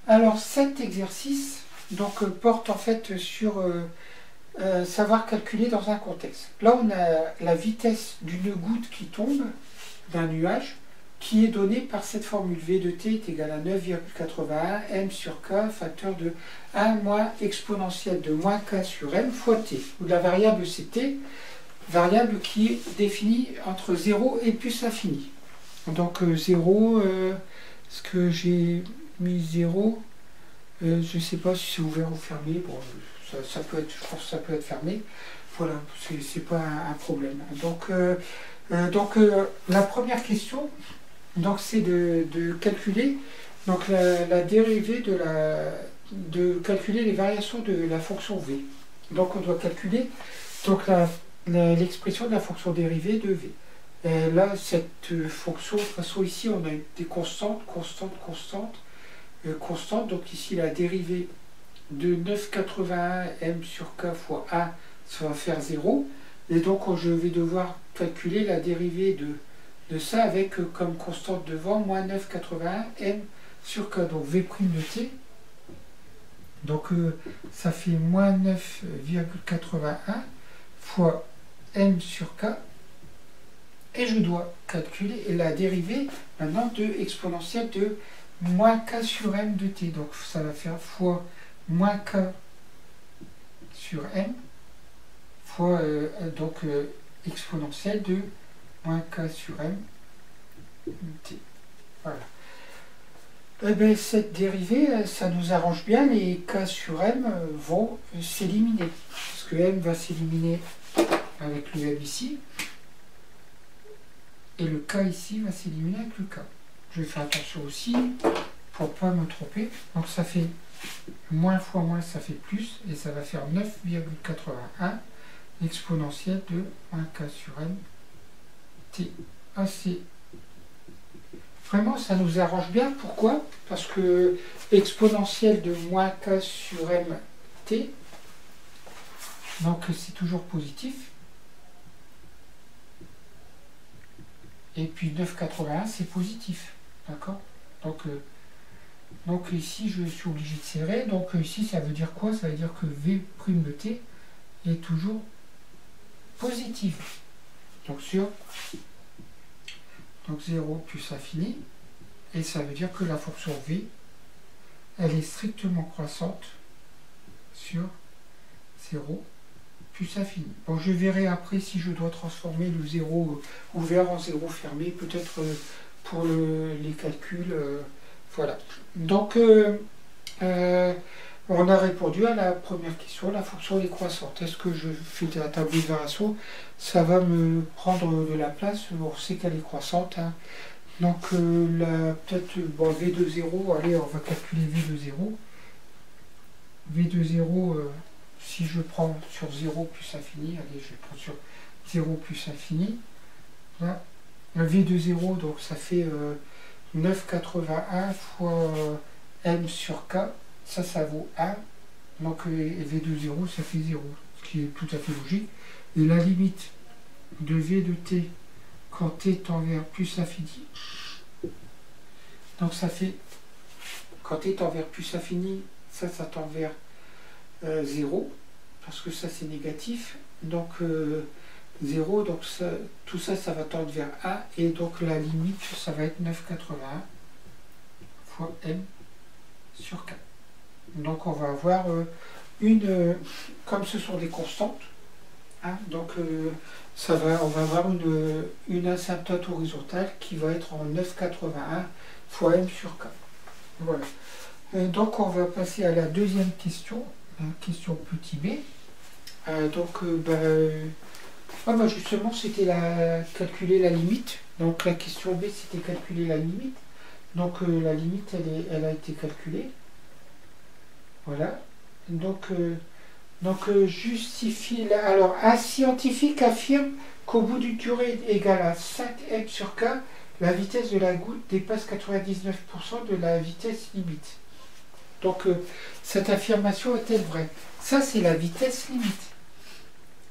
Alors cet exercice donc, porte en fait sur savoir calculer dans un contexte. Là on a la vitesse d'une goutte qui tombe d'un nuage qui est donnée par cette formule V de t est égal à 9,81 m sur k facteur de 1 moins exponentielle de moins k sur m fois t, où la variable c'est t, variable qui est définie entre 0 et plus infini. Donc 0, est-ce que j'ai mis 0 je ne sais pas si c'est ouvert ou fermé, bon, ça peut être, je pense que ça peut être fermé, voilà, c'est pas un problème. Donc, la première question, donc c'est de calculer donc la dérivée de calculer les variations de la fonction v. Donc on doit calculer donc l'expression de la fonction dérivée de v. Et là, cette fonction, de toute façon ici on a des constantes, constante, donc ici la dérivée de 9,81 m sur k fois 1, ça va faire 0, et donc je vais devoir calculer la dérivée de ça avec comme constante devant moins 9,81 m sur k, donc v' de t, donc ça fait moins 9,81 fois m sur k, et je dois calculer la dérivée maintenant de exponentielle de moins k sur m de t, donc ça va faire fois moins k sur m fois exponentielle de moins k sur m de t. Voilà. Et bien, cette dérivée, ça nous arrange bien, les k sur m vont s'éliminer, parce que m va s'éliminer avec le m ici, et le k ici va s'éliminer avec le k. Je vais faire attention aussi pour ne pas me tromper. Donc ça fait moins fois moins, ça fait plus, et ça va faire 9,81 exponentielle de 1k sur m t. C'est vraiment, ça nous arrange bien. Pourquoi? Parce que exponentielle de moins k sur m t, donc c'est toujours positif. Et puis 9,81 c'est positif. D'accord? Donc ici je suis obligé de serrer. Donc ici ça veut dire quoi? Ça veut dire que V' de t est toujours positif. Donc sur 0 plus infini. Et ça veut dire que la fonction V, elle est strictement croissante sur 0 plus infini. Bon, je verrai après si je dois transformer le 0 ouvert en 0 fermé, peut-être pour les calculs. Voilà. Donc, on a répondu à la première question, la fonction est croissante. Est-ce que je fais la table de variation? Ça va me prendre de la place, on sait qu'elle est croissante. Hein. Donc, peut-être, bon, V de 0, allez, on va calculer V de 0. V de 0, si je prends sur 0 plus infini, allez, je vais prendre sur 0 plus infini. Là, V de 0, donc ça fait 9,81 fois m sur k, ça vaut 1. Donc V de 0, ça fait 0, ce qui est tout à fait logique. Et la limite de V de t quand t tend vers plus infini, donc ça fait, quand t tend vers plus infini, ça tend vers 0, parce que ça c'est négatif, donc 0, donc ça, tout ça, ça va tendre vers 1, et donc la limite, ça va être 9,81 fois m sur k. Donc on va avoir comme ce sont des constantes, hein, donc on va avoir une asymptote horizontale qui va être en 9,81 fois m sur k. Voilà. Et donc on va passer à la deuxième question, question petit b. Justement c'était calculer la limite. Donc la question b c'était calculer la limite. Donc la limite elle a été calculée. Voilà. Donc justifie. Alors un scientifique affirme qu'au bout d'une durée égale à 5m sur k, la vitesse de la goutte dépasse 99% de la vitesse limite. Donc cette affirmation est-elle vraie? Ça c'est la vitesse limite.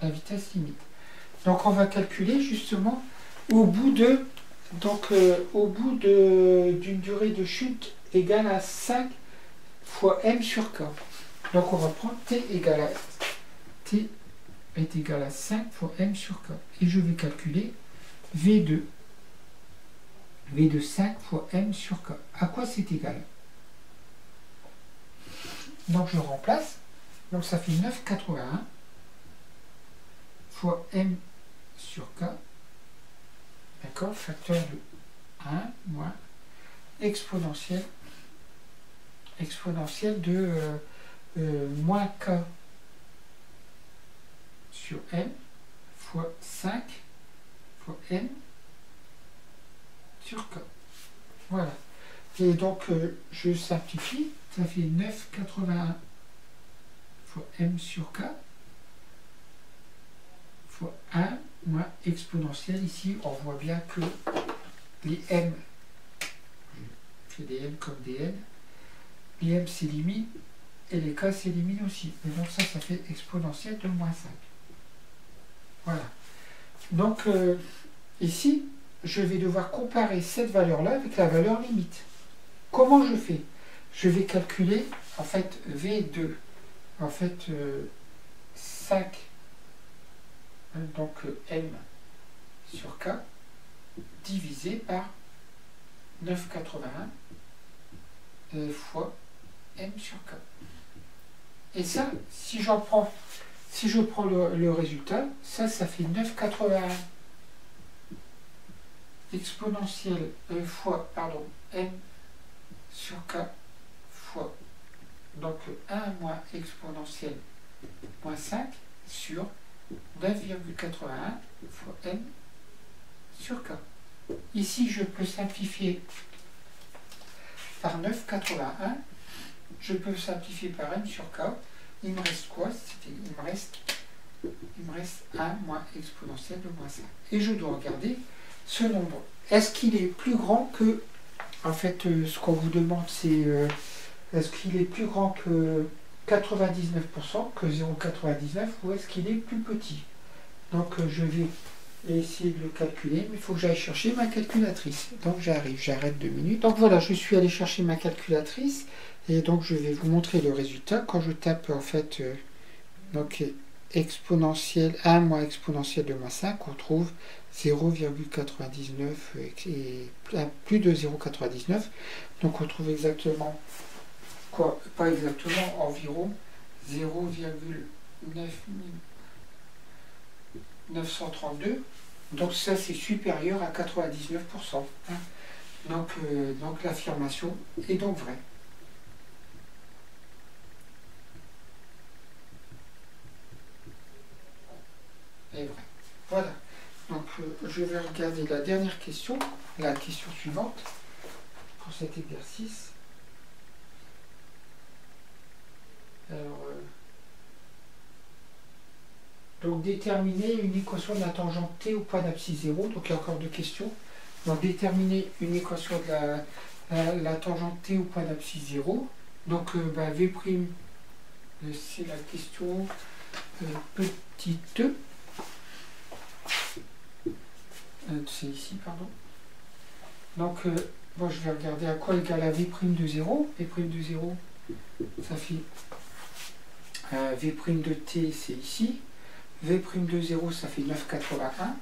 La vitesse limite. Donc on va calculer justement au bout d'une durée de chute égale à 5 fois m sur k. Donc on va prendre t est égal à 5 fois m sur k. Et je vais calculer V2 de 5 fois m sur k. À quoi c'est égal? Donc je remplace. Donc ça fait 9,81 fois m sur k. D'accord? Facteur de 1 moins exponentielle de moins k sur m fois 5 fois m sur k. Voilà. Et donc je simplifie. Ça fait 9,81 fois m sur k fois 1 moins exponentielle. Ici, on voit bien que les m, je fais des m comme des n, les m s'éliminent et les k s'éliminent aussi. Et donc ça fait exponentielle de moins 5. Voilà. Donc ici, je vais devoir comparer cette valeur-là avec la valeur limite. Comment je fais? Je vais calculer, en fait, V2, en fait, 5, donc M sur K, divisé par 9,81 fois M sur K. Et ça, si je prends le résultat, ça fait 9,81 exponentielle fois, pardon, M sur K fois, donc 1 moins exponentielle moins 5 sur 9,81 fois m sur k. Ici, je peux simplifier par 9,81, je peux simplifier par m sur k. Il me reste quoi? Il me reste 1 moins exponentielle de moins 5. Et je dois regarder ce nombre. Est-ce qu'il est plus grand que, en fait, ce qu'on vous demande, c'est est-ce qu'il est plus grand que 99%, que 0,99, ou est-ce qu'il est plus petit? Donc je vais essayer de le calculer, mais il faut que j'aille chercher ma calculatrice. Donc j'arrête 2 minutes. Donc voilà, je suis allé chercher ma calculatrice, et donc je vais vous montrer le résultat. Quand je tape en fait donc exponentielle 1 moins exponentielle de moins 5, on trouve 0,99 et plus de 0,99. Donc on trouve exactement quoi? Pas exactement, environ 0,932. Donc ça c'est supérieur à 99%. Hein. Donc l'affirmation est donc vraie. Est vraie. Voilà. Donc je vais regarder la dernière question, la question suivante pour cet exercice. Alors, donc déterminer une équation de la tangente t au point d'abscisse 0. Donc il y a encore deux questions. Donc déterminer une équation de la tangente t au point d'abscisse 0. Donc V', c'est la question petite e. C'est ici, pardon. Donc moi je vais regarder à quoi égale à V' de 0. V' de 0, ça fait V' de t, c'est ici. V' de 0, ça fait 9,81.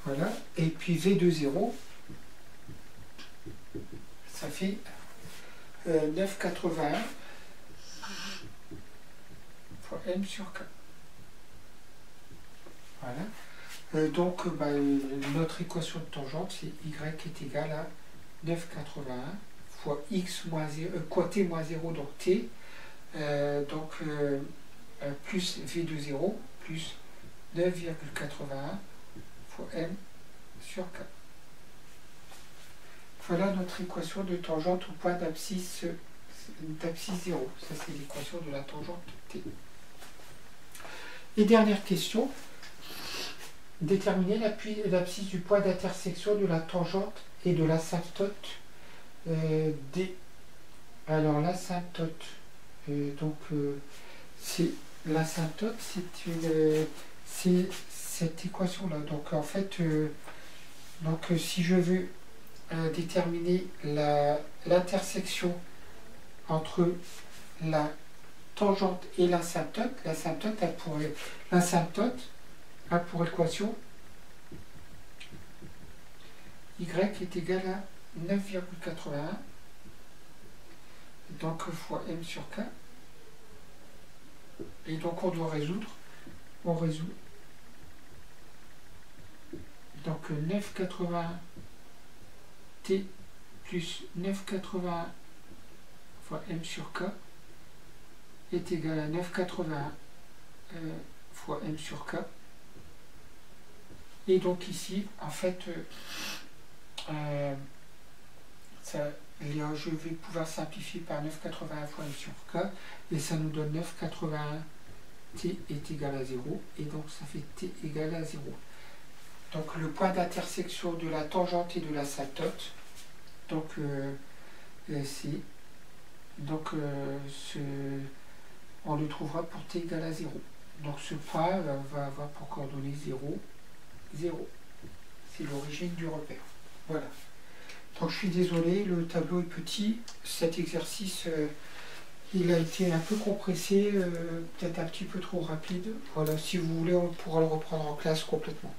Voilà. Et puis V de 0, ça fait 9,81 fois m sur k. Voilà. Donc notre équation de tangente, c'est y est égal à 9,81 fois x moins 0, quoi t moins 0, donc t, plus v de 0, plus 9,81 fois m sur k. Voilà notre équation de tangente au point d'abscisse 0. Ça, c'est l'équation de la tangente t. Et dernière question. Déterminer l'abscisse du point d'intersection de la tangente et de l'asymptote D. Alors l'asymptote, c'est l'asymptote, c'est cette équation-là. Donc en fait, si je veux déterminer l'intersection entre la tangente et l'asymptote. L'asymptote a pour équation y est égal à 9,81, donc fois m sur k. Et donc on doit résoudre. On résout. Donc 9,81 t plus 9,81 fois m sur k est égal à 9,81 fois m sur k. Et donc ici, en fait, je vais pouvoir simplifier par 9,81 fois m sur k, et ça nous donne 9,81 t est égal à 0, et donc ça fait t égal à 0. Donc le point d'intersection de la tangente et de l'asymptote, donc on le trouvera pour t égal à 0. Donc ce point va avoir pour coordonnées 0, 0. C'est l'origine du repère. Voilà. Donc je suis désolé, le tableau est petit. Cet exercice, il a été un peu compressé, peut-être un petit peu trop rapide. Voilà, si vous voulez, on pourra le reprendre en classe complètement.